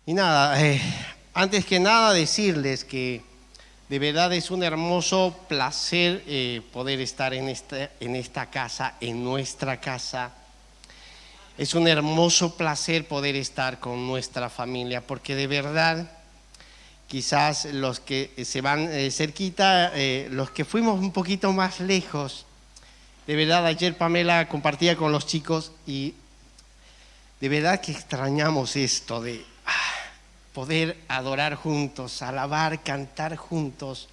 Y nada, antes que nada decirles que de verdad es un hermoso placer poder estar en esta casa, en nuestra casa. Es un hermoso placer poder estar con nuestra familia, porque de verdad, quizás los que se van cerquita, los que fuimos un poquito más lejos, de verdad ayer Pamela compartía con los chicos y de verdad que extrañamos esto de poder adorar juntos, alabar, cantar juntos,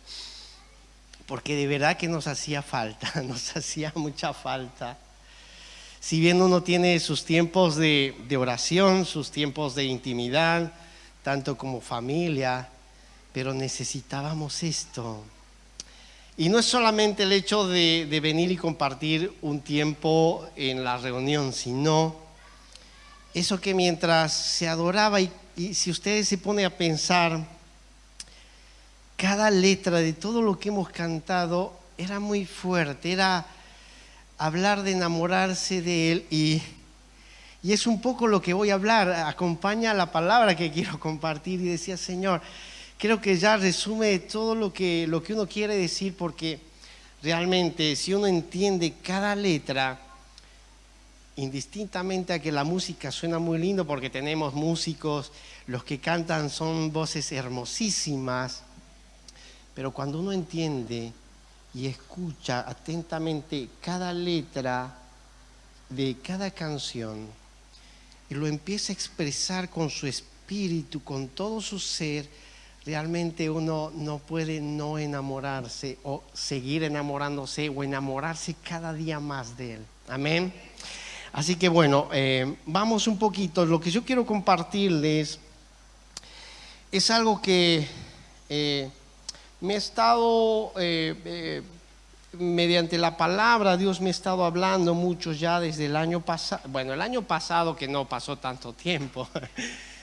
porque de verdad que nos hacía falta, nos hacía mucha falta. Si bien uno tiene sus tiempos de oración, sus tiempos de intimidad, tanto como familia, pero necesitábamos esto. Y no es solamente el hecho de venir y compartir un tiempo en la reunión, sino eso que mientras se adoraba y si ustedes se ponen a pensar, cada letra de todo lo que hemos cantado era muy fuerte, era hablar de enamorarse de Él y es un poco lo que voy a hablar, acompaña la palabra que quiero compartir y decía, Señor, creo que ya resume todo lo que uno quiere decir, porque realmente si uno entiende cada letra, indistintamente a que la música suena muy lindo, porque tenemos músicos, los que cantan son voces hermosísimas, pero cuando uno entiende y escucha atentamente cada letra de cada canción y lo empieza a expresar con su espíritu, con todo su ser, realmente uno no puede no enamorarse o seguir enamorándose o enamorarse cada día más de Él. Amén. Así que bueno, vamos un poquito. Lo que yo quiero compartirles es algo que me ha estado, mediante la palabra, Dios me ha estado hablando mucho ya desde el año pasado. Bueno, el año pasado que no pasó tanto tiempo.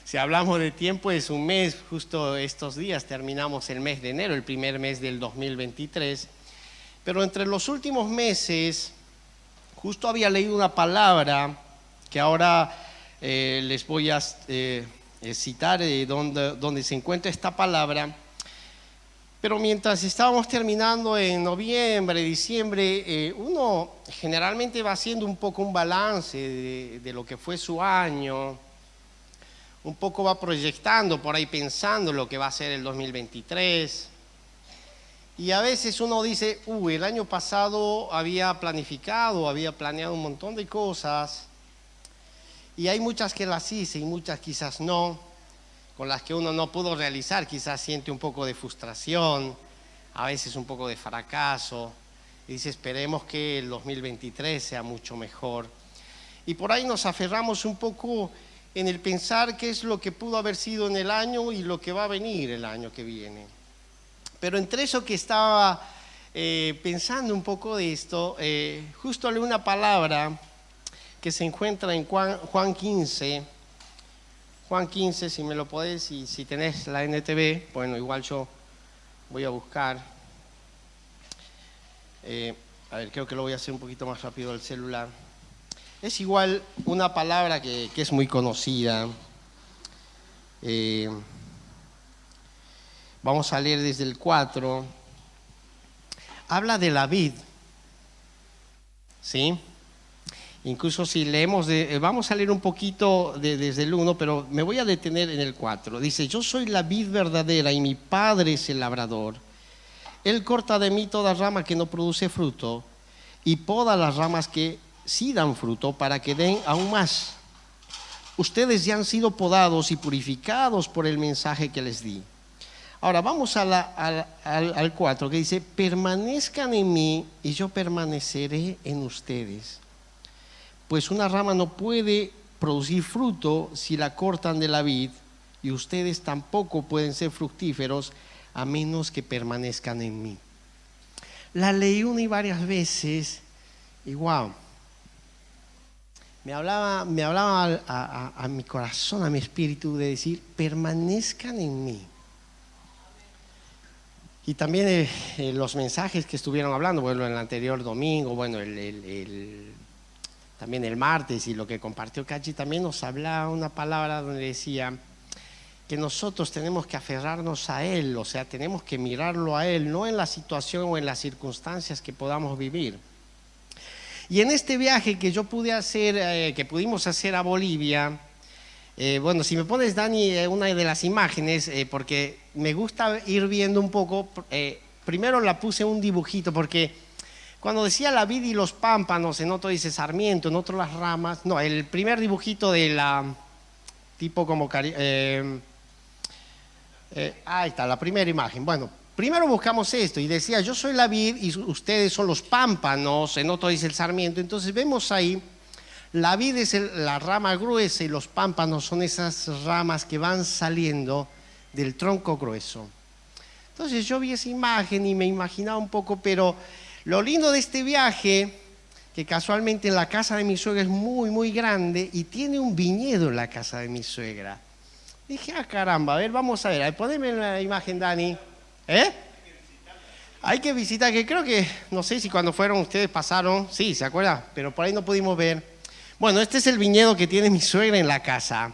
Si hablamos de tiempo es un mes, justo estos días terminamos el mes de enero, el primer mes del 2023. Pero entre los últimos meses, justo había leído una palabra que ahora les voy a citar donde se encuentra esta palabra. Pero mientras estábamos terminando en noviembre, diciembre, uno generalmente va haciendo un poco un balance de lo que fue su año, un poco va proyectando por ahí, pensando lo que va a ser el 2023. Y a veces uno dice, el año pasado había planeado un montón de cosas, y hay muchas que las hice y muchas quizás no, con las que uno no pudo realizar, quizás siente un poco de frustración, a veces un poco de fracaso, y dice, esperemos que el 2023 sea mucho mejor. Y por ahí nos aferramos un poco en el pensar qué es lo que pudo haber sido en el año y lo que va a venir el año que viene. Pero entre eso que estaba pensando un poco de esto, justo leí una palabra que se encuentra en Juan 15. Juan 15, si me lo podés, y si tenés la NTV, bueno, igual yo voy a buscar. A ver, creo que lo voy a hacer un poquito más rápido al celular. Es igual una palabra que es muy conocida. Vamos a leer desde el 4. Habla de la vid, ¿sí? Incluso si leemos, vamos a leer un poquito desde el 1, pero me voy a detener en el 4. Dice, yo soy la vid verdadera y mi Padre es el labrador. Él corta de mí toda rama que no produce fruto y poda las ramas que sí dan fruto para que den aún más. Ustedes ya han sido podados y purificados por el mensaje que les di. Ahora vamos al 4, que dice, permanezcan en mí y yo permaneceré en ustedes. Pues una rama no puede producir fruto si la cortan de la vid, y ustedes tampoco pueden ser fructíferos a menos que permanezcan en mí. La leí una y varias veces y wow, me hablaba a mi corazón, a mi espíritu, de decir, permanezcan en mí. Y también los mensajes que estuvieron hablando, bueno, el anterior domingo, bueno, también el martes, y lo que compartió Cachi también nos hablaba una palabra donde decía que nosotros tenemos que aferrarnos a Él, o sea, tenemos que mirarlo a Él, no en la situación o en las circunstancias que podamos vivir. Y en este viaje que yo pude hacer, que pudimos hacer a Bolivia, bueno, si me pones, Dani, una de las imágenes, porque me gusta ir viendo un poco, primero la puse un dibujito, porque cuando decía la vid y los pámpanos, en otro dice sarmiento, en otro las ramas, no, el primer dibujito de la, tipo como, ahí está, la primera imagen, bueno. Primero buscamos esto y decía, yo soy la vid y ustedes son los pámpanos, en otro dice el sarmiento. Entonces vemos ahí, la vid es la rama gruesa y los pámpanos son esas ramas que van saliendo del tronco grueso. Entonces yo vi esa imagen y me imaginaba un poco, pero lo lindo de este viaje, que casualmente en la casa de mi suegra es muy, muy grande y tiene un viñedo en la casa de mi suegra. Dije, ah, caramba, a ver, vamos a ver, poneme la imagen, Dani. Hay que visitar, que creo que, no sé si cuando fueron ustedes pasaron, sí, ¿se acuerdan? Pero por ahí no pudimos ver. Bueno, este es el viñedo que tiene mi suegra en la casa.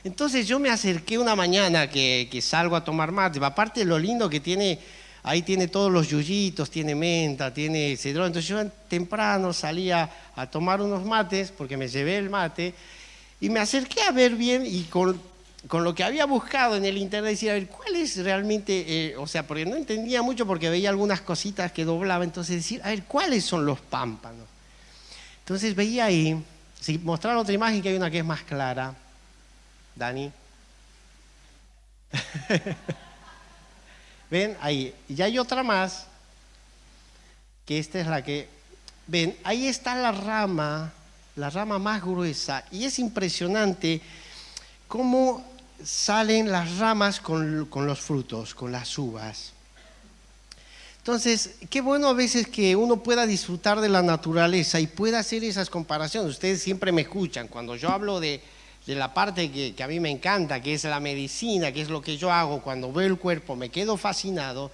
Entonces yo me acerqué una mañana que salgo a tomar mate. Aparte lo lindo que tiene, ahí tiene todos los yuyitos, tiene menta, tiene cedrón. Entonces yo temprano salía a tomar unos mates, porque me llevé el mate, y me acerqué a ver bien y con lo que había buscado en el internet, decía, a ver, ¿cuál es realmente? O sea, porque no entendía mucho porque veía algunas cositas que doblaba, entonces decir, a ver, ¿cuáles son los pámpanos? Entonces veía ahí, si mostraron otra imagen que hay una que es más clara, Dani. Ven, ahí, y hay otra más, que esta es la que, ven, ahí está la rama más gruesa, y es impresionante cómo salen las ramas con los frutos, con las uvas. Entonces, qué bueno a veces que uno pueda disfrutar de la naturaleza y pueda hacer esas comparaciones. Ustedes siempre me escuchan cuando yo hablo de la parte que a mí me encanta, que es la medicina, que es lo que yo hago. Cuando veo el cuerpo me quedo fascinado.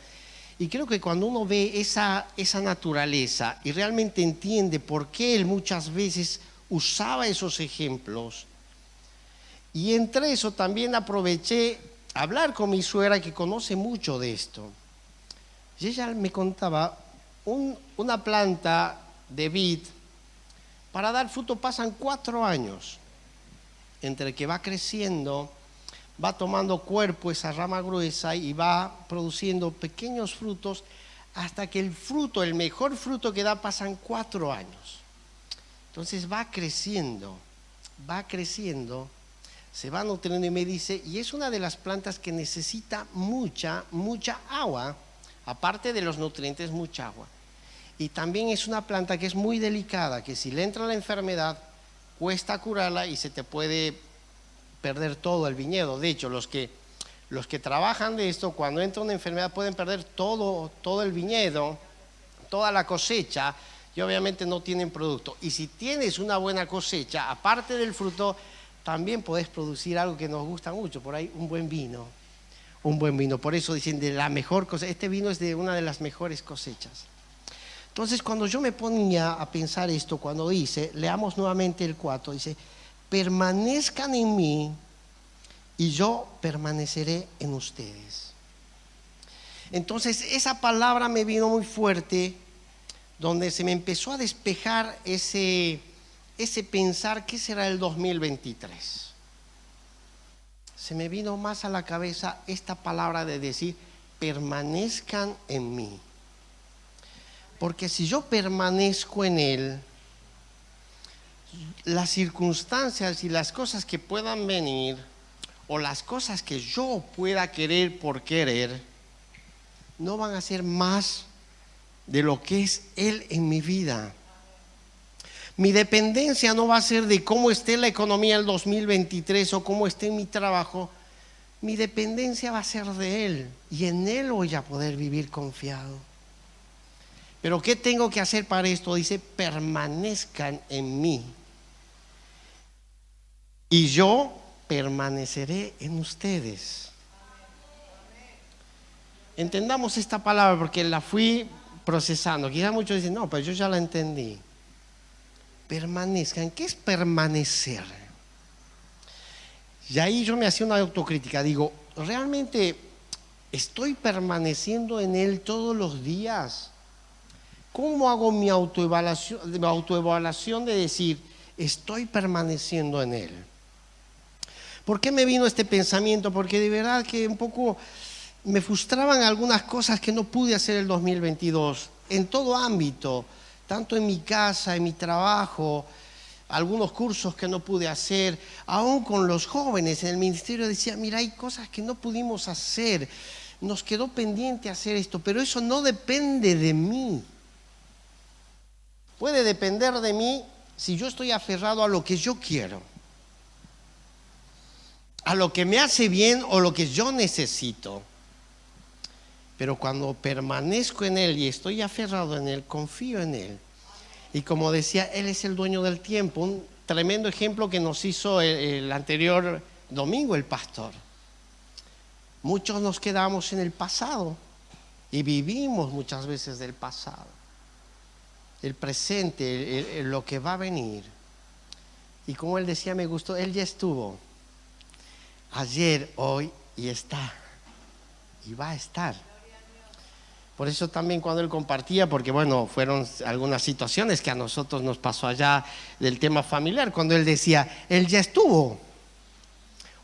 Y creo que cuando uno ve esa naturaleza y realmente entiende por qué él muchas veces usaba esos ejemplos, y entre eso también aproveché a hablar con mi suegra que conoce mucho de esto. Y ella me contaba, una planta de vid, para dar fruto pasan 4 años, entre que va creciendo, va tomando cuerpo esa rama gruesa y va produciendo pequeños frutos, hasta que el fruto, el mejor fruto que da, pasan 4 años. Entonces va creciendo, se va nutriendo y me dice, y es una de las plantas que necesita mucha agua, aparte de los nutrientes, mucha agua. Y también es una planta que es muy delicada, que si le entra la enfermedad, cuesta curarla y se te puede perder todo el viñedo. De hecho, los que trabajan de esto, cuando entra una enfermedad pueden perder todo el viñedo, toda la cosecha, y obviamente no tienen producto. Y si tienes una buena cosecha, aparte del fruto, también podés producir algo que nos gusta mucho, por ahí un buen vino. Por eso dicen de la mejor cosecha. Este vino es de una de las mejores cosechas. Entonces, cuando yo me ponía a pensar esto, cuando dice, leamos nuevamente el 4, dice, permanezcan en mí y yo permaneceré en ustedes. Entonces, esa palabra me vino muy fuerte, donde se me empezó a despejar ese pensar, ¿qué será el 2023? Se me vino más a la cabeza esta palabra de decir, permanezcan en mí. Porque si yo permanezco en Él, las circunstancias y las cosas que puedan venir, o las cosas que yo pueda querer por querer, no van a ser más de lo que es Él en mi vida. Mi dependencia no va a ser de cómo esté la economía el 2023 o cómo esté mi trabajo. Mi dependencia va a ser de Él, y en Él voy a poder vivir confiado. Pero ¿qué tengo que hacer para esto? Dice, permanezcan en mí y yo permaneceré en ustedes. Entendamos esta palabra porque la fui procesando. Quizás muchos dicen, no, pero yo ya la entendí. Permanezcan. ¿Qué es permanecer? Y ahí yo me hacía una autocrítica, digo, ¿realmente estoy permaneciendo en Él todos los días? ¿Cómo hago mi autoevaluación de decir, estoy permaneciendo en Él? ¿Por qué me vino este pensamiento? Porque de verdad que un poco me frustraban algunas cosas que no pude hacer el 2022, en todo ámbito, tanto en mi casa, en mi trabajo, algunos cursos que no pude hacer, aún con los jóvenes en el ministerio decía, mira, hay cosas que no pudimos hacer, nos quedó pendiente hacer esto, pero eso no depende de mí. Puede depender de mí si yo estoy aferrado a lo que yo quiero, a lo que me hace bien o lo que yo necesito. Pero cuando permanezco en Él y estoy aferrado en Él, confío en Él. Y como decía, Él es el dueño del tiempo. Un tremendo ejemplo que nos hizo el anterior domingo el pastor. Muchos nos quedamos en el pasado y vivimos muchas veces del pasado. El presente, lo que va a venir. Y como él decía, me gustó, Él ya estuvo. Ayer, hoy y está. Y va a estar. Por eso también cuando él compartía, porque bueno, fueron algunas situaciones que a nosotros nos pasó allá del tema familiar, cuando él decía, Él ya estuvo.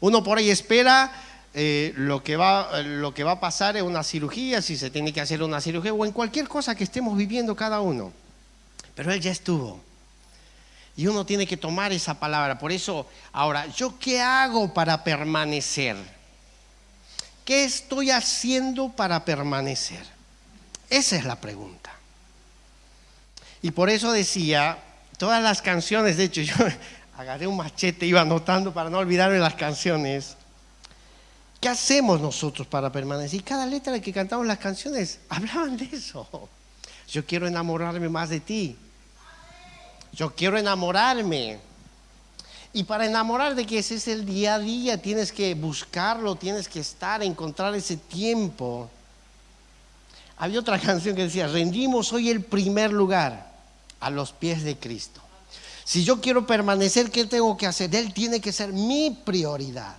Uno por ahí espera lo que va a pasar en una cirugía, si se tiene que hacer una cirugía o en cualquier cosa que estemos viviendo cada uno. Pero Él ya estuvo. Y uno tiene que tomar esa palabra. Por eso, ahora, ¿yo qué hago para permanecer? ¿Qué estoy haciendo para permanecer? Esa es la pregunta. Y por eso decía, todas las canciones, de hecho yo agarré un machete, iba anotando para no olvidarme las canciones. ¿Qué hacemos nosotros para permanecer? Y cada letra que cantamos las canciones hablaban de eso. Yo quiero enamorarme más de ti. Yo quiero enamorarme. Y para enamorar de que ese es el día a día, tienes que buscarlo, tienes que estar, encontrar ese tiempo. Había otra canción que decía, rendimos hoy el primer lugar a los pies de Cristo. Si yo quiero permanecer, ¿qué tengo que hacer? Él tiene que ser mi prioridad.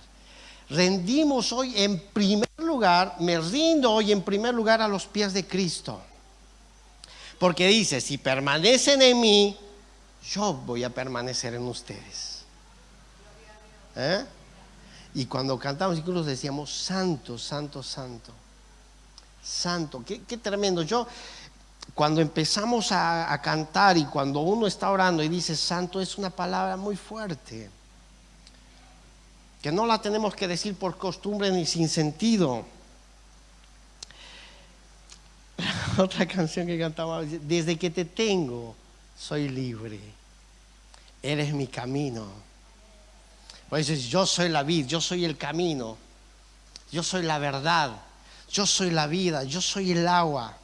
Rendimos hoy en primer lugar, me rindo hoy en primer lugar a los pies de Cristo. Porque dice, si permanecen en mí, yo voy a permanecer en ustedes. Y cuando cantamos incluso decíamos, santo, santo, santo. Santo, qué tremendo. Yo, cuando empezamos a cantar y cuando uno está orando y dice santo, es una palabra muy fuerte, que no la tenemos que decir por costumbre ni sin sentido. Otra canción que cantaba, desde que te tengo, soy libre. Eres mi camino. Por eso yo soy la vid, yo soy el camino, yo soy la verdad. Yo soy la vida, yo soy el agua.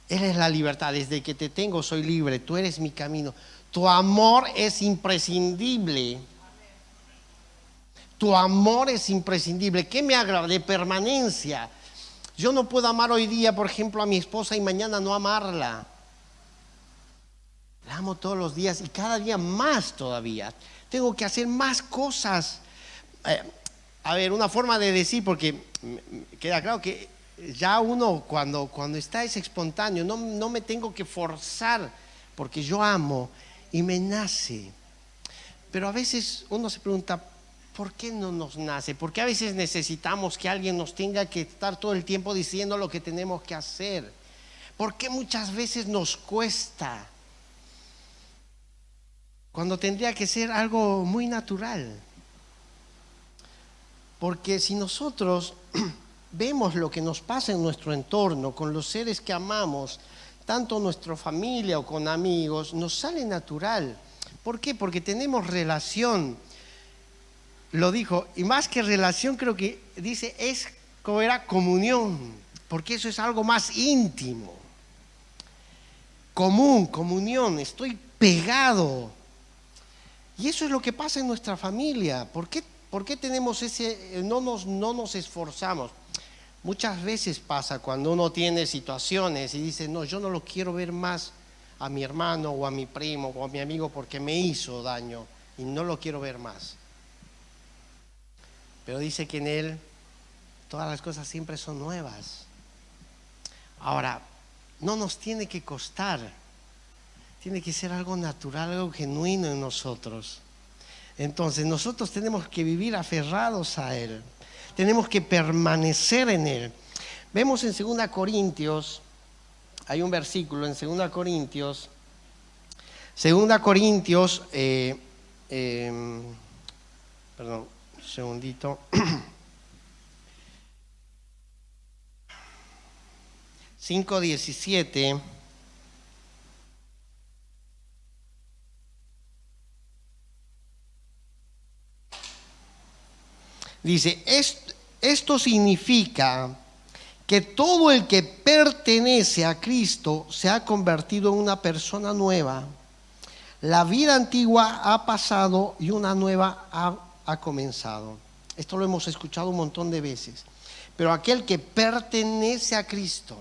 Él es la libertad. Desde que te tengo soy libre. Tú eres mi camino. Tu amor es imprescindible. Tu amor es imprescindible. ¿Qué me agrada? De permanencia. Yo no puedo amar hoy día, por ejemplo, a mi esposa y mañana no amarla. La amo todos los días y cada día más todavía. Tengo que hacer más cosas. A ver, una forma de decir, porque queda claro que ya uno cuando está es espontáneo, no me tengo que forzar porque yo amo y me nace. Pero a veces uno se pregunta, ¿por qué no nos nace? Porque a veces necesitamos que alguien nos tenga que estar todo el tiempo diciendo lo que tenemos que hacer. ¿Por qué muchas veces nos cuesta? Cuando tendría que ser algo muy natural. Porque si nosotros vemos lo que nos pasa en nuestro entorno, con los seres que amamos, tanto nuestra familia o con amigos, nos sale natural. ¿Por qué? Porque tenemos relación. Lo dijo, y más que relación creo que dice, es como era comunión, porque eso es algo más íntimo. Comunión, estoy pegado. Y eso es lo que pasa en nuestra familia. ¿Por qué tenemos no nos esforzamos? Muchas veces pasa cuando uno tiene situaciones y dice, no, yo no lo quiero ver más a mi hermano o a mi primo o a mi amigo porque me hizo daño y no lo quiero ver más. pero dice que en Él todas las cosas siempre son nuevas. Ahora, no nos tiene que costar, tiene que ser algo natural, algo genuino en nosotros. Entonces nosotros tenemos que vivir aferrados a Él, tenemos que permanecer en Él. Vemos en 2 Corintios, hay un versículo en 2 Corintios, perdón, un segundito. 5:17. Dice, esto significa que todo el que pertenece a Cristo se ha convertido en una persona nueva. La vida antigua ha pasado y una nueva ha comenzado. Esto lo hemos escuchado un montón de veces. Pero aquel que pertenece a Cristo,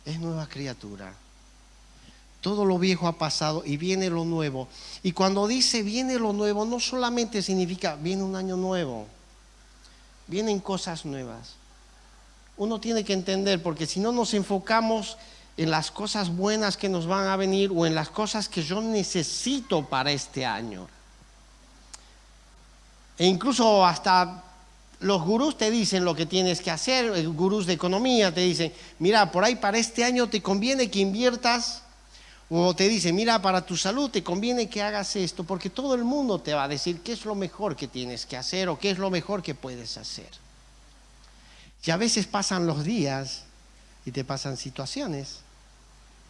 es nueva criatura. Todo lo viejo ha pasado y viene lo nuevo. Y cuando dice viene lo nuevo, no solamente significa viene un año nuevo, vienen cosas nuevas. Uno tiene que entender, porque si no nos enfocamos en las cosas buenas que nos van a venir o en las cosas que yo necesito para este año. E incluso hasta los gurús te dicen lo que tienes que hacer, gurús de economía te dicen, mira, por ahí para este año te conviene que inviertas, o te dicen, mira, para tu salud te conviene que hagas esto, porque todo el mundo te va a decir qué es lo mejor que tienes que hacer o qué es lo mejor que puedes hacer. Y a veces pasan los días y te pasan situaciones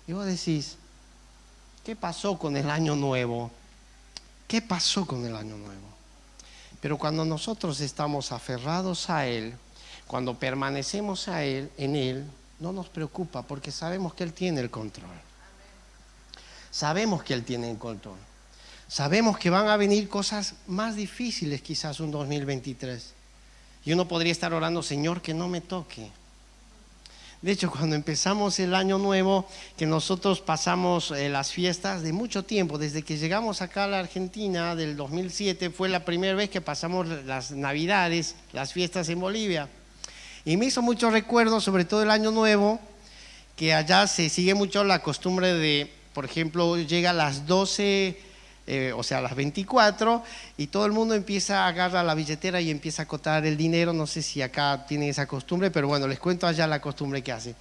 y vos decís, ¿qué pasó con el año nuevo? ¿Qué pasó con el año nuevo? Pero cuando nosotros estamos aferrados a Él, cuando permanecemos en Él, no nos preocupa porque sabemos que Él tiene el control. Sabemos que Él tiene el control. Sabemos que van a venir cosas más difíciles quizás un 2023. Y uno podría estar orando, Señor, que no me toque. De hecho, cuando empezamos el año nuevo, que nosotros pasamos las fiestas de mucho tiempo, desde que llegamos acá a la Argentina del 2007, fue la primera vez que pasamos las Navidades, las fiestas en Bolivia. Y me hizo mucho recuerdo, sobre todo el año nuevo, que allá se sigue mucho la costumbre de, por ejemplo, llega a las 12, o sea, a las 24, y todo el mundo empieza a agarrar la billetera y empieza a contar el dinero. No sé si acá tienen esa costumbre, pero bueno, les cuento allá la costumbre que hacen.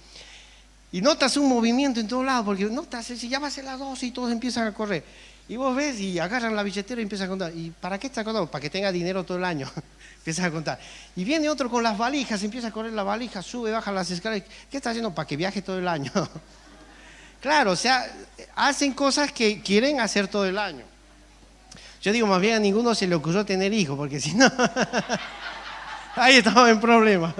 Y notas un movimiento en todos lados, porque notas, si ya va a ser las 12 y todos empiezan a correr. Y vos ves y agarran la billetera y empiezan a contar. ¿Y para qué está contando? Para que tenga dinero todo el año. Empiezan a contar. Y viene otro con las valijas, empieza a correr la valija, sube, baja las escaleras. ¿Qué está haciendo? Para que viaje todo el año. Claro, o sea, hacen cosas que quieren hacer todo el año. Yo digo, más bien a ninguno se le ocurrió tener hijos, porque si no, ahí estaba en problema.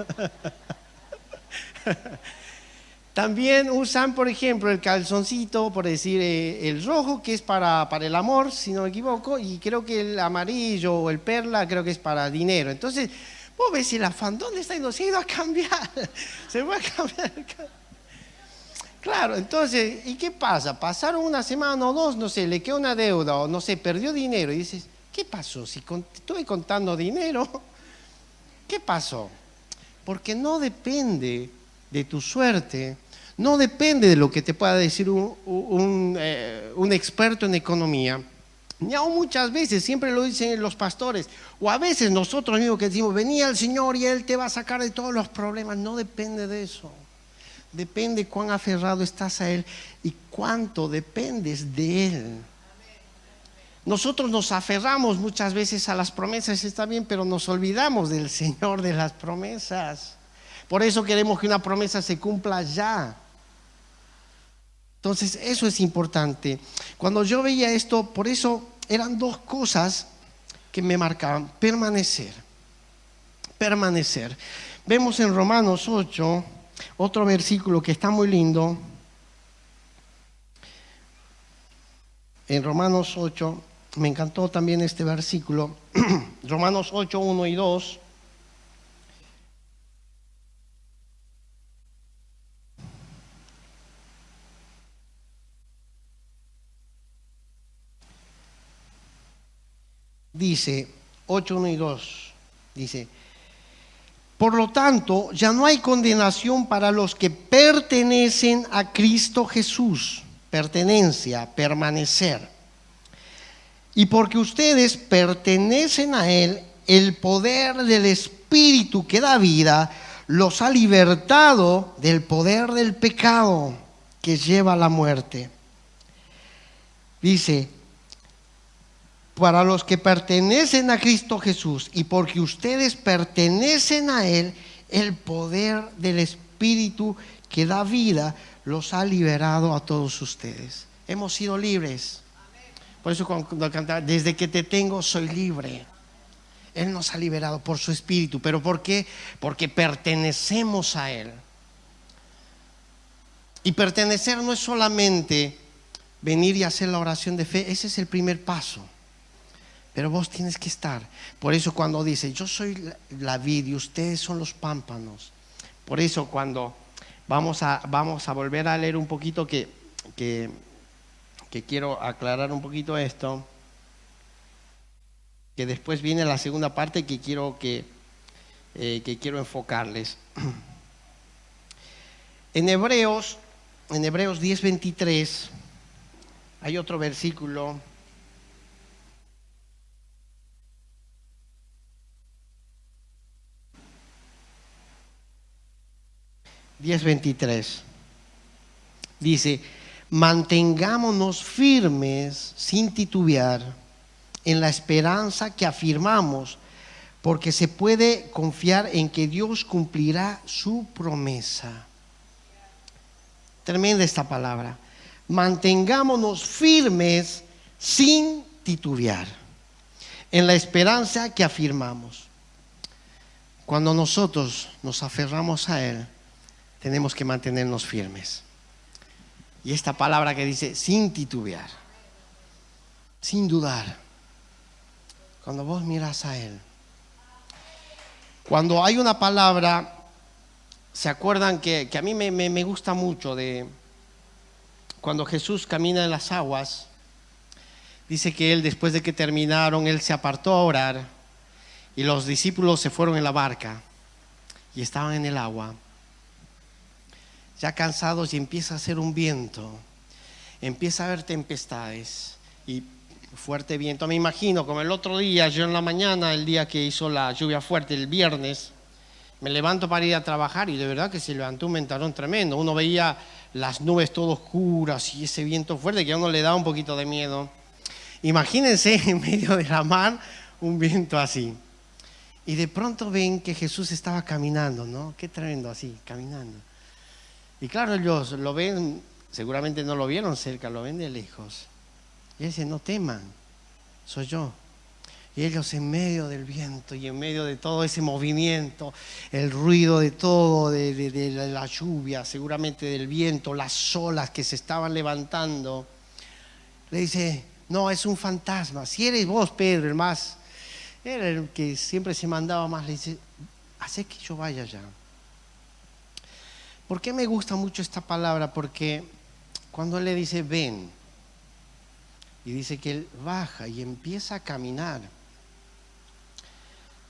También usan, por ejemplo, el calzoncito, por decir, el rojo, que es para el amor, si no me equivoco, y creo que el amarillo o el perla, creo que es para dinero. Entonces, vos ves el afán, ¿dónde está yendo? Se ha ido a cambiar, se va a cambiar. Claro, entonces, ¿y qué pasa? Pasaron una semana o dos, no sé, le quedó una deuda o no sé, perdió dinero y dices, ¿qué pasó? Si estuve contando dinero, ¿qué pasó? Porque no depende de tu suerte, no depende de lo que te pueda decir un experto en economía. Y aún muchas veces, siempre lo dicen los pastores, o a veces nosotros mismos que decimos, venía el Señor y Él te va a sacar de todos los problemas. No depende de eso. Depende cuán aferrado estás a Él y cuánto dependes de Él. Nosotros nos aferramos muchas veces a las promesas, está bien, pero nos olvidamos del Señor de las promesas. Por eso queremos que una promesa se cumpla ya. Entonces, eso es importante. Cuando yo veía esto, por eso eran dos cosas que me marcaban. Permanecer. Vemos en Romanos 8 otro versículo que está muy lindo. En Romanos 8, me encantó también este versículo. Romanos 8, 1 y 2. dice 8, 1 y 2, dice: por lo tanto, ya no hay condenación para los que pertenecen a Cristo Jesús. Pertenencia, permanecer. Y porque ustedes pertenecen a Él, el poder del Espíritu que da vida los ha libertado del poder del pecado que lleva a la muerte. Dice: para los que pertenecen a Cristo Jesús y porque ustedes pertenecen a Él, el poder del Espíritu que da vida los ha liberado a todos ustedes. Hemos sido libres. Por eso cuando cantaba, desde que te tengo soy libre. Él nos ha liberado por su Espíritu. ¿Pero por qué? Porque pertenecemos a Él. Y pertenecer no es solamente venir y hacer la oración de fe. Ese es el primer paso. Pero vos tienes que estar. Por eso cuando dice, yo soy la vid y ustedes son los pámpanos. Por eso cuando vamos a volver a leer un poquito que quiero aclarar un poquito esto. Que después viene la segunda parte que quiero enfocarles. En Hebreos 10:23 hay otro versículo. Dice: mantengámonos firmes sin titubear en la esperanza que afirmamos, porque se puede confiar en que Dios cumplirá su promesa. Tremenda esta palabra. Mantengámonos firmes sin titubear en la esperanza que afirmamos. Cuando nosotros nos aferramos a Él, tenemos que mantenernos firmes. Y esta palabra que dice sin titubear, sin dudar. Cuando vos miras a Él. Cuando hay una palabra, ¿se acuerdan que a mí me gusta mucho de cuando Jesús camina en las aguas? Dice que Él, después de que terminaron, Él se apartó a orar y los discípulos se fueron en la barca y estaban en el agua. Ya cansados, y empieza a hacer un viento, empieza a haber tempestades y fuerte viento. Me imagino como el otro día, yo en la mañana, el día que hizo la lluvia fuerte, el viernes, me levanto para ir a trabajar y de verdad que se levantó un ventarrón tremendo. Uno veía las nubes todas oscuras y ese viento fuerte que a uno le da un poquito de miedo. Imagínense en medio de la mar un viento así. Y de pronto ven que Jesús estaba caminando, ¿no? Qué tremendo así, caminando. Y claro, ellos lo ven, seguramente no lo vieron cerca, lo ven de lejos. Y él dice: no teman, soy yo. Y ellos en medio del viento y en medio de todo ese movimiento, el ruido de todo, de la lluvia, seguramente del viento, las olas que se estaban levantando, le dice: no, es un fantasma. Si eres vos, Pedro, el más, era el que siempre se mandaba más, le dice: hacé que yo vaya allá. ¿Por qué me gusta mucho esta palabra? Porque cuando él le dice ven, y dice que él baja y empieza a caminar.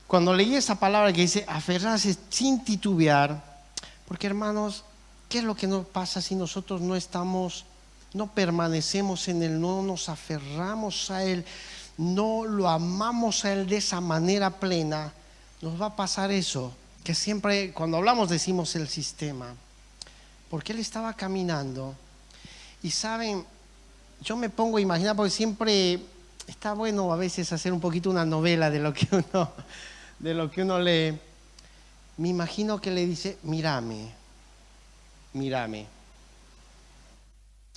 Cuando leí esa palabra que dice aferrarse sin titubear, porque hermanos, ¿qué es lo que nos pasa si nosotros no permanecemos en Él, no nos aferramos a Él, no lo amamos a Él de esa manera plena? Nos va a pasar eso, que siempre cuando hablamos decimos el sistema, porque él estaba caminando. Y saben, yo me pongo a imaginar, porque siempre está bueno a veces hacer un poquito una novela de lo que uno lee. Me imagino que le dice: mírame, mírame.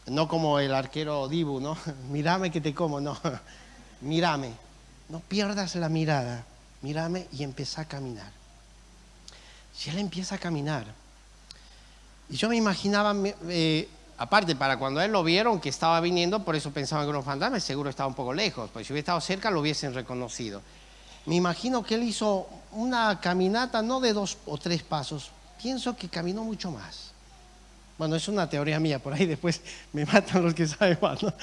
No como el arquero Dibu, ¿no? Mírame que te como, no. Mírame, no pierdas la mirada. Mírame, y empieza a caminar. Si él empieza a caminar, y yo me imaginaba, aparte, para cuando él lo vieron que estaba viniendo, por eso pensaban que era un fantasma, seguro estaba un poco lejos, pues si hubiera estado cerca lo hubiesen reconocido. Me imagino que él hizo una caminata no de 2 o 3 pasos, pienso que caminó mucho más. Bueno, es una teoría mía, por ahí después me matan los que saben más, ¿no?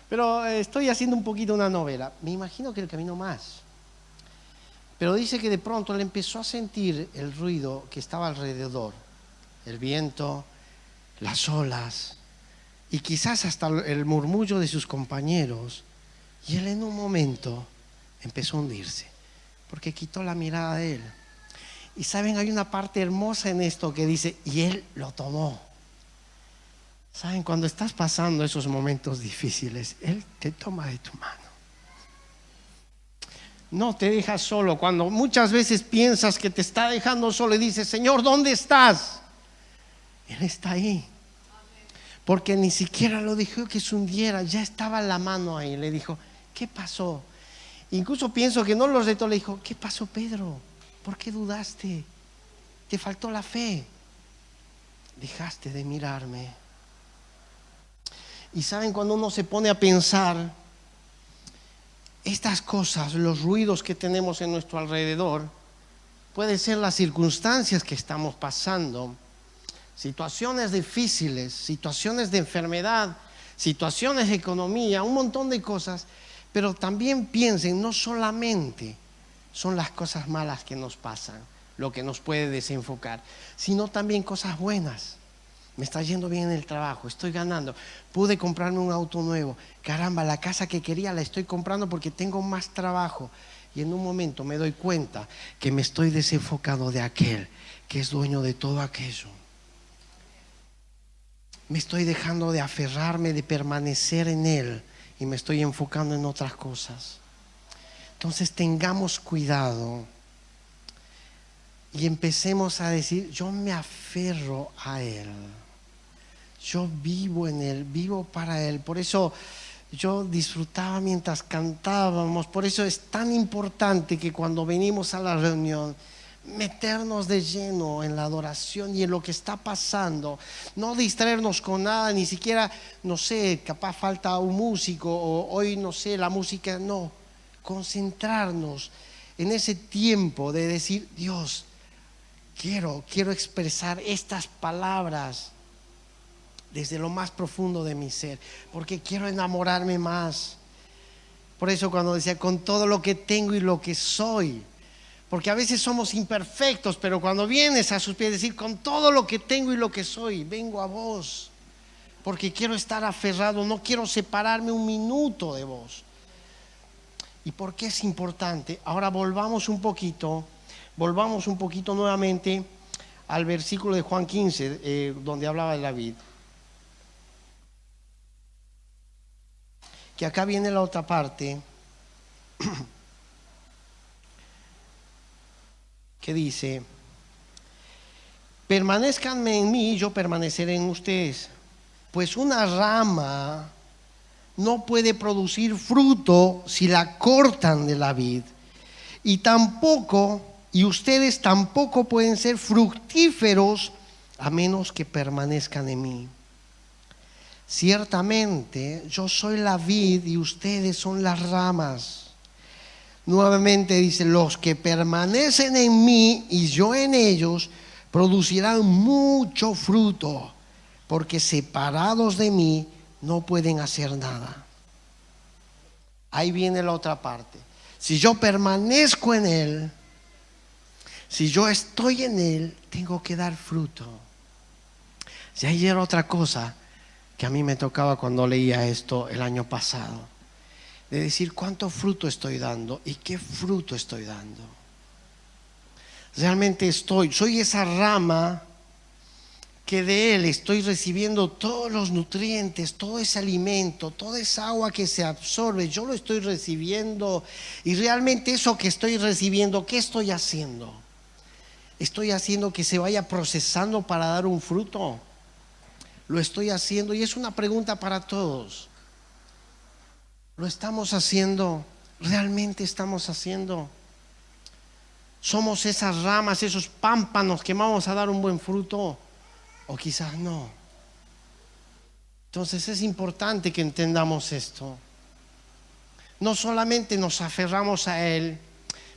Pero estoy haciendo un poquito una novela. Me imagino que él caminó más. Pero dice que de pronto él empezó a sentir el ruido que estaba alrededor, el viento, las olas y quizás hasta el murmullo de sus compañeros. Y él en un momento empezó a hundirse porque quitó la mirada de él. Y saben, hay una parte hermosa en esto que dice, y él lo tomó. Saben, cuando estás pasando esos momentos difíciles, él te toma de tu mano. No te deja solo. Cuando muchas veces piensas que te está dejando solo y dices, Señor, ¿dónde estás? Él está ahí. Porque ni siquiera lo dejó que se hundiera, ya estaba la mano ahí. Le dijo, ¿qué pasó? Incluso pienso que no lo retó, le dijo, ¿qué pasó, Pedro? ¿Por qué dudaste? ¿Te faltó la fe? Dejaste de mirarme. Y saben, cuando uno se pone a pensar estas cosas, los ruidos que tenemos en nuestro alrededor, pueden ser las circunstancias que estamos pasando, situaciones difíciles, situaciones de enfermedad, situaciones de economía, un montón de cosas. Pero también piensen, no solamente son las cosas malas que nos pasan, lo que nos puede desenfocar, sino también cosas buenas. Me está yendo bien en el trabajo, estoy ganando, pude comprarme un auto nuevo, caramba, la casa que quería la estoy comprando porque tengo más trabajo. Y en un momento me doy cuenta que me estoy desenfocando de aquel que es dueño de todo aquello. Me estoy dejando de aferrarme, de permanecer en él y me estoy enfocando en otras cosas. Entonces tengamos cuidado y empecemos a decir, yo me aferro a él, yo vivo en él, vivo para él. Por eso yo disfrutaba mientras cantábamos, por eso es tan importante que cuando venimos a la reunión meternos de lleno en la adoración y en lo que está pasando, no distraernos con nada, ni siquiera, no sé, capaz falta un músico o hoy no sé, la música, no, concentrarnos en ese tiempo de decir, Dios, quiero expresar estas palabras desde lo más profundo de mi ser, porque quiero enamorarme más. Por eso cuando decía, con todo lo que tengo y lo que soy, porque a veces somos imperfectos, pero cuando vienes a sus pies, decir, con todo lo que tengo y lo que soy, vengo a vos, porque quiero estar aferrado, no quiero separarme un minuto de vos. ¿Y por qué es importante? Ahora volvamos un poquito nuevamente al versículo de Juan 15, donde hablaba de la vid. Que acá viene la otra parte que dice, permanezcanme en mí y yo permaneceré en ustedes, pues una rama no puede producir fruto si la cortan de la vid, y ustedes tampoco pueden ser fructíferos a menos que permanezcan en mí. Ciertamente yo soy la vid y ustedes son las ramas. Nuevamente dice, los que permanecen en mí y yo en ellos producirán mucho fruto, porque separados de mí no pueden hacer nada. Ahí viene la otra parte. Si yo permanezco en él, si yo estoy en él, tengo que dar fruto. Si ahí era otra cosa que a mí me tocaba cuando leía esto el año pasado, de decir cuánto fruto estoy dando y qué fruto estoy dando. Realmente soy esa rama que de él estoy recibiendo todos los nutrientes, todo ese alimento, toda esa agua que se absorbe, yo lo estoy recibiendo. Y realmente eso que estoy recibiendo, ¿qué estoy haciendo? ¿Estoy haciendo que se vaya procesando para dar un fruto? Lo estoy haciendo, y es una pregunta para todos. ¿Lo estamos haciendo? ¿Realmente estamos haciendo? ¿Somos esas ramas, esos pámpanos que vamos a dar un buen fruto? O quizás no. Entonces es importante que entendamos esto. No solamente nos aferramos a él.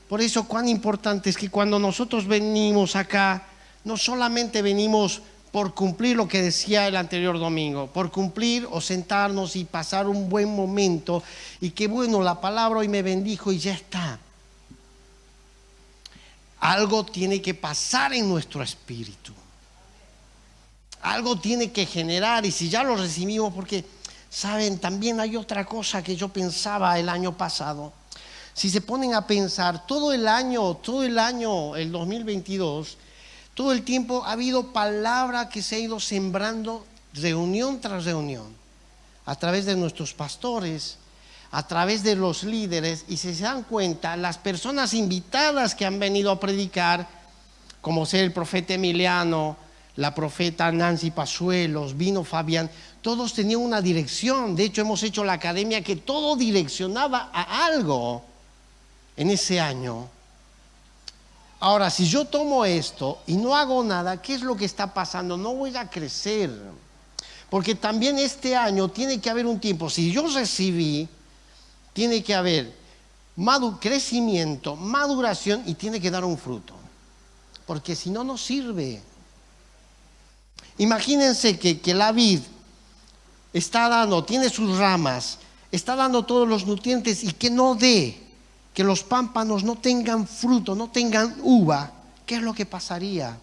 Por eso cuán importante es que cuando nosotros venimos acá, no solamente venimos por cumplir lo que decía el anterior domingo, por cumplir o sentarnos y pasar un buen momento y que bueno, la palabra hoy me bendijo y ya está. algo tiene que pasar en nuestro espíritu. Algo tiene que generar, y si ya lo recibimos, porque, ¿saben? También hay otra cosa que yo pensaba el año pasado. Si se ponen a pensar, todo el año, el 2022, todo el tiempo ha habido palabra que se ha ido sembrando reunión tras reunión, a través de nuestros pastores, a través de los líderes, y si se dan cuenta, las personas invitadas que han venido a predicar, como ser el profeta Emiliano, la profeta Nancy Pazuelos, vino Fabián, todos tenían una dirección. De hecho, hemos hecho la academia que todo direccionaba a algo en ese año. Ahora, si yo tomo esto y no hago nada, ¿qué es lo que está pasando? No voy a crecer. Porque también este año tiene que haber un tiempo. Si yo recibí, tiene que haber crecimiento, maduración, y tiene que dar un fruto. Porque si no, no sirve. Imagínense que la vid está dando, tiene sus ramas, está dando todos los nutrientes, y que no dé, que los pámpanos no tengan fruto, no tengan uva. ¿Qué es lo que pasaría?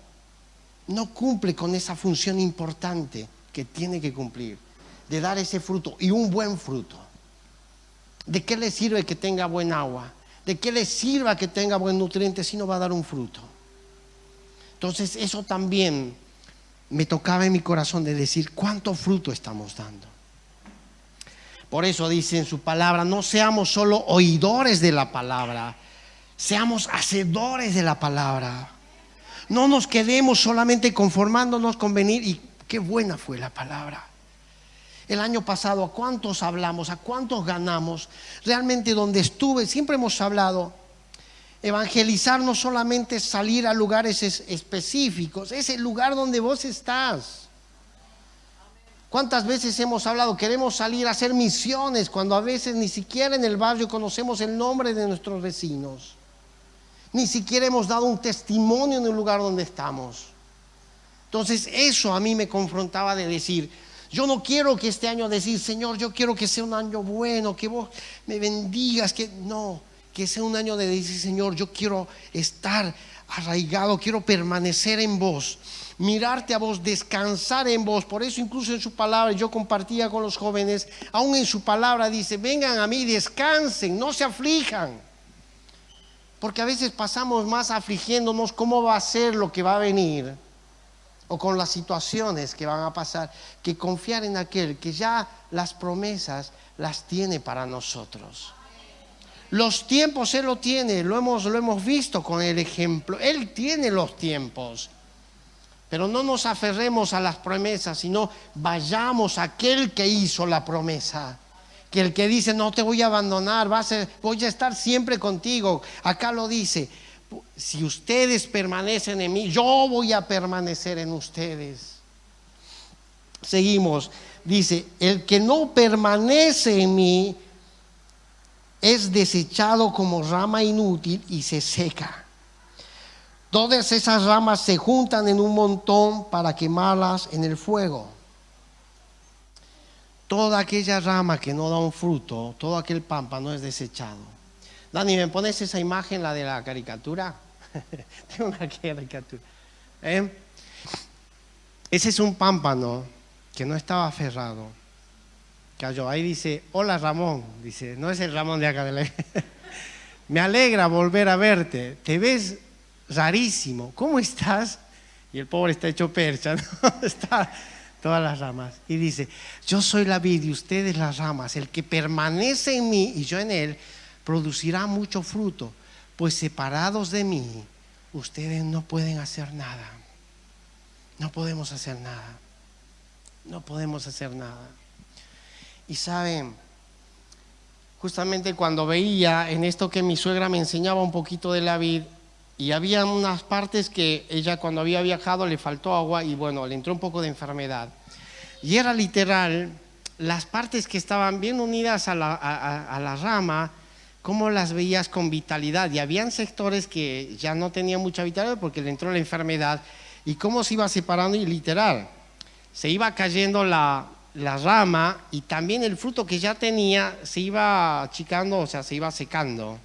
No cumple con esa función importante que tiene que cumplir, de dar ese fruto, y un buen fruto. ¿De qué le sirve que tenga buen agua? ¿De qué le sirva que tenga buen nutriente si no va a dar un fruto? Entonces eso también me tocaba en mi corazón, de decir cuánto fruto estamos dando. Por eso dice en su palabra, no seamos solo oidores de la palabra, seamos hacedores de la palabra. No nos quedemos solamente conformándonos con venir y qué buena fue la palabra. El año pasado, ¿a cuántos hablamos? ¿A cuántos ganamos? Realmente donde estuve, siempre hemos hablado, evangelizar no solamente es salir a lugares específicos, es el lugar donde vos estás. ¿Cuántas veces hemos hablado? Queremos salir a hacer misiones cuando a veces ni siquiera en el barrio conocemos el nombre de nuestros vecinos. Ni siquiera hemos dado un testimonio en el lugar donde estamos. Entonces eso a mí me confrontaba, de decir, yo no quiero que este año decir, Señor, yo quiero que sea un año bueno, que vos me bendigas, que sea un año de decir, Señor, yo quiero estar arraigado, quiero permanecer en vos, mirarte a vos, descansar en vos. Por eso incluso en su palabra, yo compartía con los jóvenes, aún en su palabra dice, vengan a mí, descansen, no se aflijan. Porque a veces pasamos más afligiéndonos cómo va a ser lo que va a venir, o con las situaciones que van a pasar, que confiar en aquel que ya las promesas las tiene para nosotros. Los tiempos Él lo tiene, lo hemos visto con el ejemplo. Él tiene los tiempos. Pero no nos aferremos a las promesas, sino vayamos a aquel que hizo la promesa. Que el que dice, no te voy a abandonar, voy a estar siempre contigo. Acá lo dice, si ustedes permanecen en mí, yo voy a permanecer en ustedes. Seguimos, dice, el que no permanece en mí es desechado como rama inútil y se seca. Todas esas ramas se juntan en un montón para quemarlas en el fuego. Toda aquella rama que no da un fruto, todo aquel pámpano es desechado. Dani, ¿me pones esa imagen, la de la caricatura? Tengo una caricatura. Ese es un pámpano que no estaba aferrado. Cayó. Ahí dice, hola Ramón. Dice, no es el Ramón de acá de la... Me alegra volver a verte. Te ves rarísimo. ¿Cómo estás? Y el pobre está hecho percha, ¿no? Está todas las ramas. Y dice, yo soy la vid y ustedes las ramas. El que permanece en mí y yo en él, producirá mucho fruto, pues separados de mí, ustedes no pueden hacer nada. No podemos hacer nada. No podemos hacer nada. Y saben, justamente cuando veía en esto que mi suegra me enseñaba un poquito de la vid, y había unas partes que ella cuando había viajado le faltó agua y bueno, le entró un poco de enfermedad. Y era literal, las partes que estaban bien unidas a la rama, cómo las veías con vitalidad, y habían sectores que ya no tenían mucha vitalidad porque le entró la enfermedad, y cómo se iba separando, y literal se iba cayendo la rama, y también el fruto que ya tenía se iba achicando, o sea, se iba secando.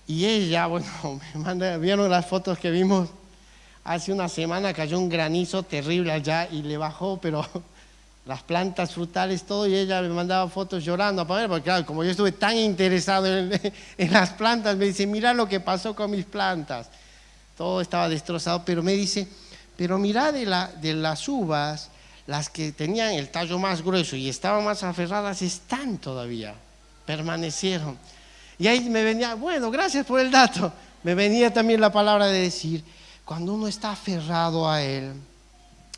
Y ella, bueno, vieron las fotos que vimos hace una semana, cayó un granizo terrible allá y le bajó, pero las plantas frutales, todo, y ella me mandaba fotos llorando para ver, porque claro, como yo estuve tan interesado en las plantas, me dice, mira lo que pasó con mis plantas. Todo estaba destrozado, pero me dice, pero mira de las uvas, las que tenían el tallo más grueso y estaban más aferradas, están todavía, permanecieron. Y ahí me venía, bueno, gracias por el dato, me venía también la palabra de decir, cuando uno está aferrado a Él,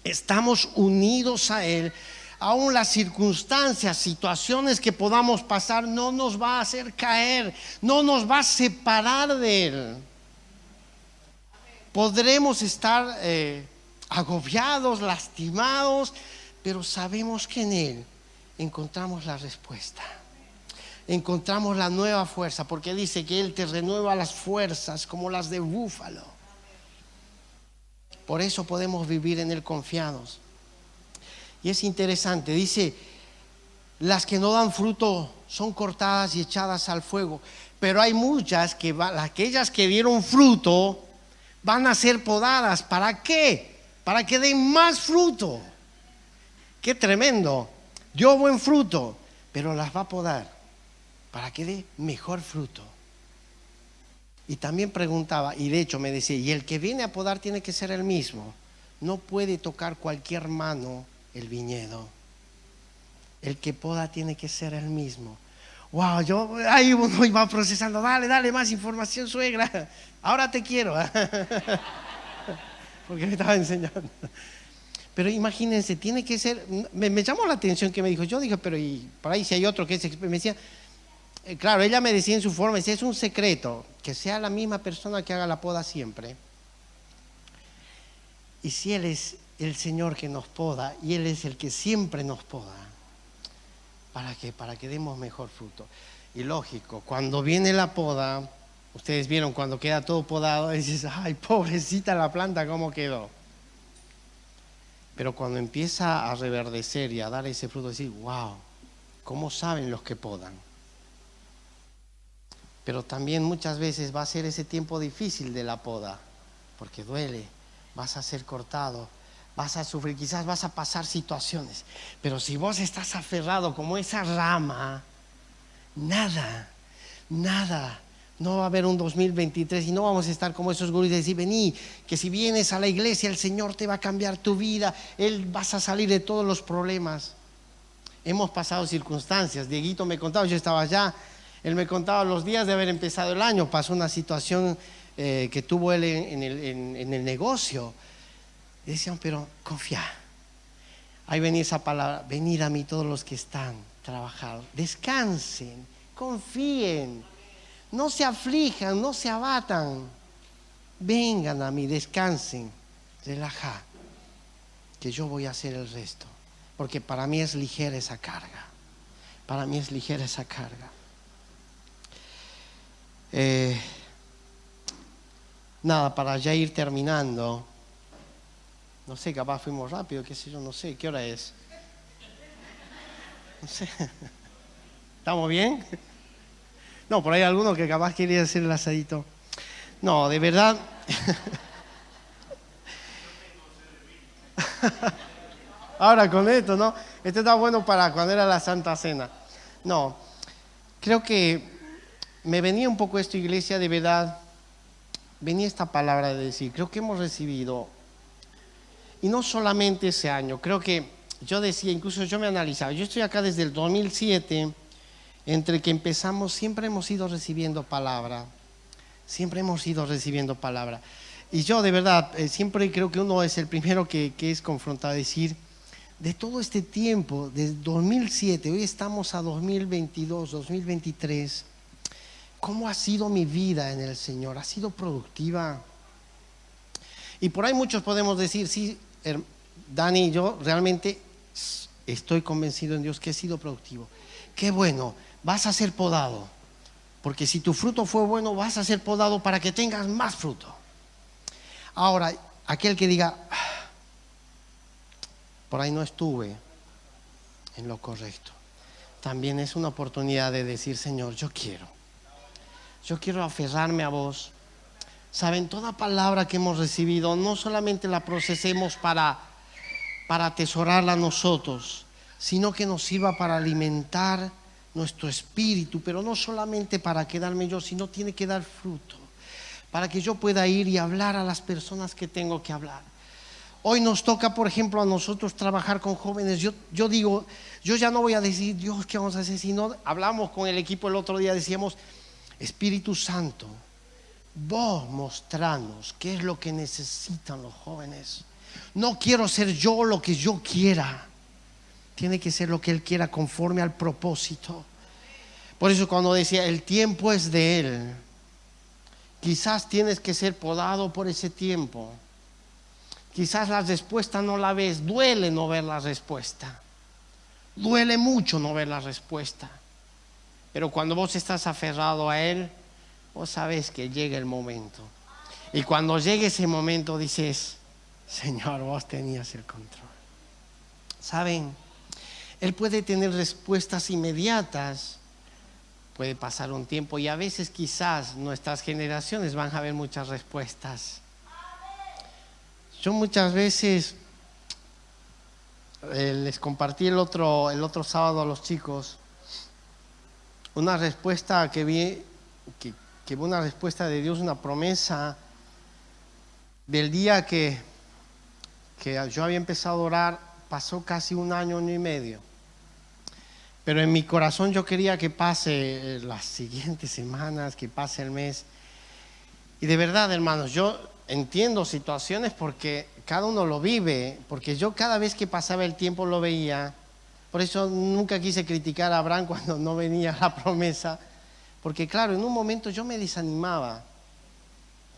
estamos unidos a Él, aún las circunstancias, situaciones que podamos pasar, no nos va a hacer caer, no nos va a separar de Él. Podremos estar agobiados, lastimados, pero sabemos que en Él encontramos la respuesta. Encontramos la nueva fuerza, porque dice que Él te renueva las fuerzas como las de búfalo. Por eso podemos vivir en Él confiados. Y es interesante, dice, las que no dan fruto son cortadas y echadas al fuego. Pero hay muchas que aquellas que dieron fruto van a ser podadas. ¿Para qué? Para que den más fruto. Qué tremendo. Dio buen fruto, pero las va a podar para que dé mejor fruto. Y también preguntaba, y de hecho me decía, y el que viene a podar tiene que ser el mismo. No puede tocar cualquier mano el viñedo. El que poda tiene que ser el mismo. Wow, yo ahí uno iba procesando, dale más información, suegra. Ahora te quiero. Porque me estaba enseñando. Pero imagínense, tiene que ser, me llamó la atención que me dijo, yo dije, pero y por ahí si hay otro que me decía, claro, ella me decía en su forma, es un secreto, que sea la misma persona que haga la poda siempre. Y si Él es el Señor que nos poda, y Él es el que siempre nos poda, ¿para qué? Para que demos mejor fruto. Y lógico, cuando viene la poda, ustedes vieron cuando queda todo podado, dices, ay, pobrecita la planta, ¿cómo quedó? Pero cuando empieza a reverdecer y a dar ese fruto, decir, wow, ¿cómo saben los que podan? Pero también muchas veces va a ser ese tiempo difícil de la poda, porque duele, vas a ser cortado, vas a sufrir, quizás vas a pasar situaciones. Pero si vos estás aferrado como esa rama, nada, no va a haber un 2023 y no vamos a estar como esos gurús de decir, vení, que si vienes a la iglesia el Señor te va a cambiar tu vida, Él vas a salir de todos los problemas. Hemos pasado circunstancias, Dieguito me contaba, yo estaba allá, él me contaba los días de haber empezado el año, pasó una situación que tuvo él en el negocio. Y decían, pero confía. Ahí venía esa palabra, venid a mí todos los que están trabajados, descansen, confíen, no se aflijan, no se abatan, vengan a mí, descansen, relaja, que yo voy a hacer el resto, porque para mí es ligera esa carga, para mí es ligera esa carga. Nada, para ya ir terminando, no sé, capaz fuimos rápido, qué sé yo, no sé, ¿qué hora es? No sé, ¿estamos bien? No, por ahí alguno que capaz quería hacer el asadito. No, de verdad. Ahora con esto, ¿no? Esto está bueno para cuando era la Santa Cena. No, creo que me venía un poco esto, iglesia, de verdad. Venía esta palabra de decir, creo que hemos recibido, y no solamente ese año, creo que yo decía, incluso yo me analizaba, yo estoy acá desde el 2007, entre que empezamos siempre hemos ido recibiendo palabra, y yo de verdad, siempre creo que uno es el primero que es confrontado a decir, de todo este tiempo, desde 2007, hoy estamos a 2022, 2023, ¿cómo ha sido mi vida en el Señor? ¿Ha sido productiva? Y por ahí muchos podemos decir, sí, Dani, yo realmente estoy convencido en Dios que he sido productivo. Qué bueno, vas a ser podado, porque si tu fruto fue bueno, vas a ser podado para que tengas más fruto. Ahora, aquel que diga, por ahí no estuve en lo correcto, también es una oportunidad de decir, Señor, yo quiero yo quiero aferrarme a vos. Saben, toda palabra que hemos recibido, no solamente la procesemos para atesorarla nosotros, sino que nos sirva para alimentar nuestro espíritu, pero no solamente para quedarme yo, sino tiene que dar fruto, para que yo pueda ir y hablar a las personas que tengo que hablar. Hoy nos toca, por ejemplo, a nosotros trabajar con jóvenes. Yo digo, yo ya no voy a decir, Dios, ¿qué vamos a hacer? Sino hablamos con el equipo el otro día, decíamos, Espíritu Santo, vos mostranos qué es lo que necesitan los jóvenes. No quiero ser yo lo que yo quiera, tiene que ser lo que Él quiera conforme al propósito. Por eso cuando decía el tiempo es de Él, quizás tienes que ser podado por ese tiempo. Quizás la respuesta no la ves, duele no ver la respuesta, duele mucho no ver la respuesta, pero cuando vos estás aferrado a Él, vos sabés que llega el momento. Y cuando llegue ese momento dices, Señor, vos tenías el control. ¿Saben? Él puede tener respuestas inmediatas, puede pasar un tiempo y a veces quizás nuestras generaciones van a ver muchas respuestas. Yo muchas veces les compartí el otro sábado a los chicos una respuesta que vi, que una respuesta de Dios, una promesa del día que yo había empezado a orar. Pasó casi un año y medio, pero en mi corazón yo quería que pase las siguientes semanas, que pase el mes. Y de verdad, hermanos, yo entiendo situaciones porque cada uno lo vive, porque yo cada vez que pasaba el tiempo lo veía. Por eso nunca quise criticar a Abraham cuando no venía la promesa, porque claro, en un momento yo me desanimaba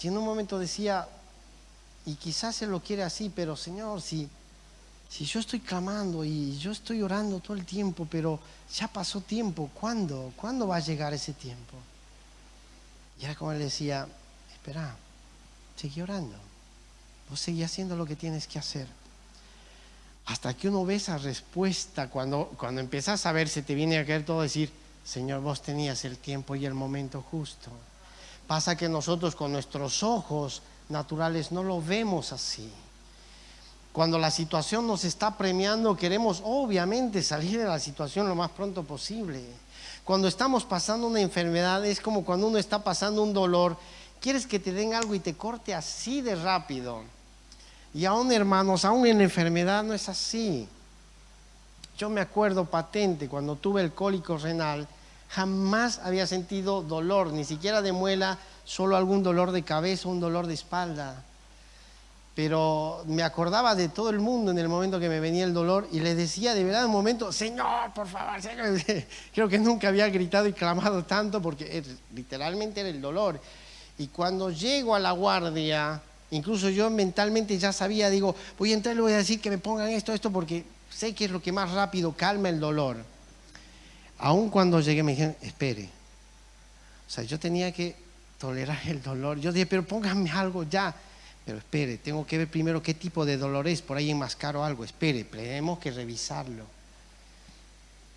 y en un momento decía, y quizás Él lo quiere así, pero Señor, si yo estoy clamando y yo estoy orando todo el tiempo, pero ya pasó tiempo, ¿cuándo va a llegar ese tiempo? Y era como Él decía, espera, seguí orando, vos seguí haciendo lo que tienes que hacer. Hasta que uno ve esa respuesta, cuando empezás a ver, se te viene a caer todo, decir, Señor, vos tenías el tiempo y el momento justo. Pasa que nosotros con nuestros ojos naturales no lo vemos así. Cuando la situación nos está premiando, queremos obviamente salir de la situación lo más pronto posible. Cuando estamos pasando una enfermedad, es como cuando uno está pasando un dolor, quieres que te den algo y te corte así de rápido. Y aún, hermanos, aún en la enfermedad no es así. Yo me acuerdo patente, cuando tuve el cólico renal, jamás había sentido dolor, ni siquiera de muela, solo algún dolor de cabeza, un dolor de espalda. Pero me acordaba de todo el mundo en el momento que me venía el dolor y les decía de verdad en un momento, Señor, por favor, Señor. Creo que nunca había gritado y clamado tanto porque literalmente era el dolor. Y cuando llego a la guardia, incluso yo mentalmente ya sabía, digo, voy a entrar y le voy a decir que me pongan esto, porque sé que es lo que más rápido calma el dolor. Aún cuando llegué me dijeron, espere. O sea, yo tenía que tolerar el dolor. Yo dije, pero pónganme algo ya. Pero espere, tengo que ver primero qué tipo de dolor es, por ahí enmascaro algo. Espere, tenemos que revisarlo.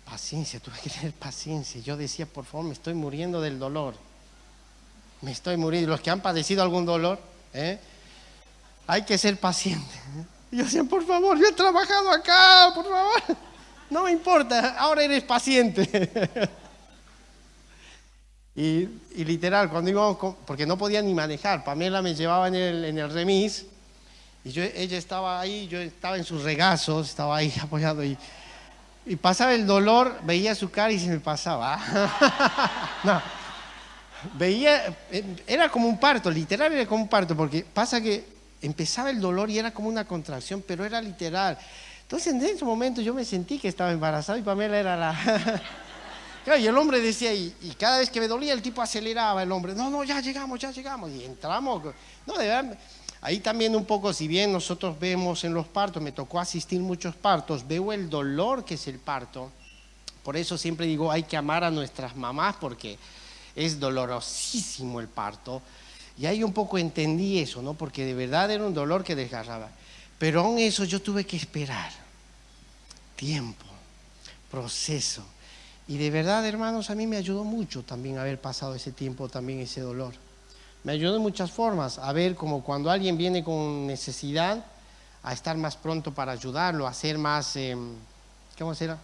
Paciencia, tuve que tener paciencia. Yo decía, por favor, me estoy muriendo del dolor. Me estoy muriendo. Los que han padecido algún dolor, hay que ser paciente. Yo decía, por favor, yo he trabajado acá, por favor. No me importa, ahora eres paciente. Y literal, cuando íbamos, porque no podía ni manejar, Pamela me llevaba en el remis y ella estaba ahí, yo estaba en sus regazos, estaba ahí apoyado y pasaba el dolor, veía su cara y se me pasaba. No, veía, era como un parto, literal era como un parto, porque pasa que empezaba el dolor y era como una contracción, pero era literal. Entonces en ese momento yo me sentí que estaba embarazado y Pamela era la... Claro, y el hombre decía, y cada vez que me dolía el tipo aceleraba, el hombre, no, ya llegamos, y entramos. No, de verdad, ahí también un poco, si bien nosotros vemos en los partos, me tocó asistir muchos partos, veo el dolor que es el parto. Por eso siempre digo, hay que amar a nuestras mamás porque es dolorosísimo el parto. Y ahí un poco entendí eso, ¿no? Porque de verdad era un dolor que desgarraba. Pero aún eso yo tuve que esperar tiempo, proceso. Y de verdad, hermanos, a mí me ayudó mucho también haber pasado ese tiempo, también ese dolor. Me ayudó de muchas formas, a ver como cuando alguien viene con necesidad, a estar más pronto para ayudarlo, a ser más, ¿cómo será?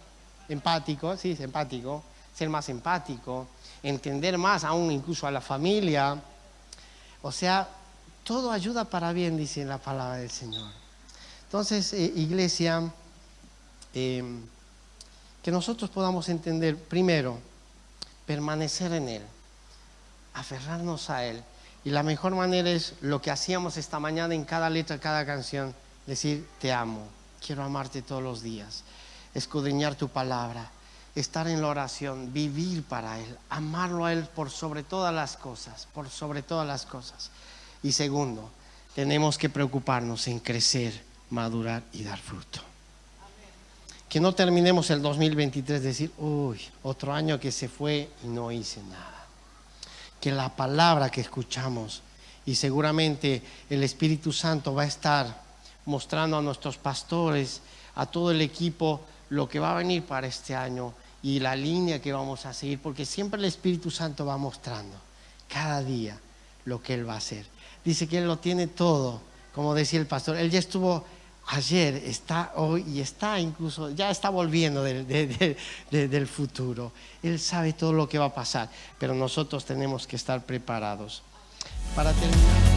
Empático, sí, empático, ser más empático, entender más aún incluso a la familia. O sea, todo ayuda para bien, dice la palabra del Señor. Entonces, iglesia, que nosotros podamos entender, primero, permanecer en Él, aferrarnos a Él. Y la mejor manera es lo que hacíamos esta mañana en cada letra, cada canción, decir, te amo, quiero amarte todos los días, escudriñar tu palabra, estar en la oración, vivir para Él, amarlo a Él por sobre todas las cosas, por sobre todas las cosas. Y segundo, tenemos que preocuparnos en crecer, madurar y dar fruto. Que no terminemos el 2023 decir, uy, otro año que se fue y no hice nada. Que la palabra que escuchamos, y seguramente el Espíritu Santo va a estar mostrando a nuestros pastores, a todo el equipo, lo que va a venir para este año y la línea que vamos a seguir, porque siempre el Espíritu Santo va mostrando cada día lo que Él va a hacer. Dice que Él lo tiene todo, como decía el pastor, Él ya estuvo ayer, está hoy y está incluso, ya está volviendo del futuro. Él sabe todo lo que va a pasar, pero nosotros tenemos que estar preparados. Para terminar.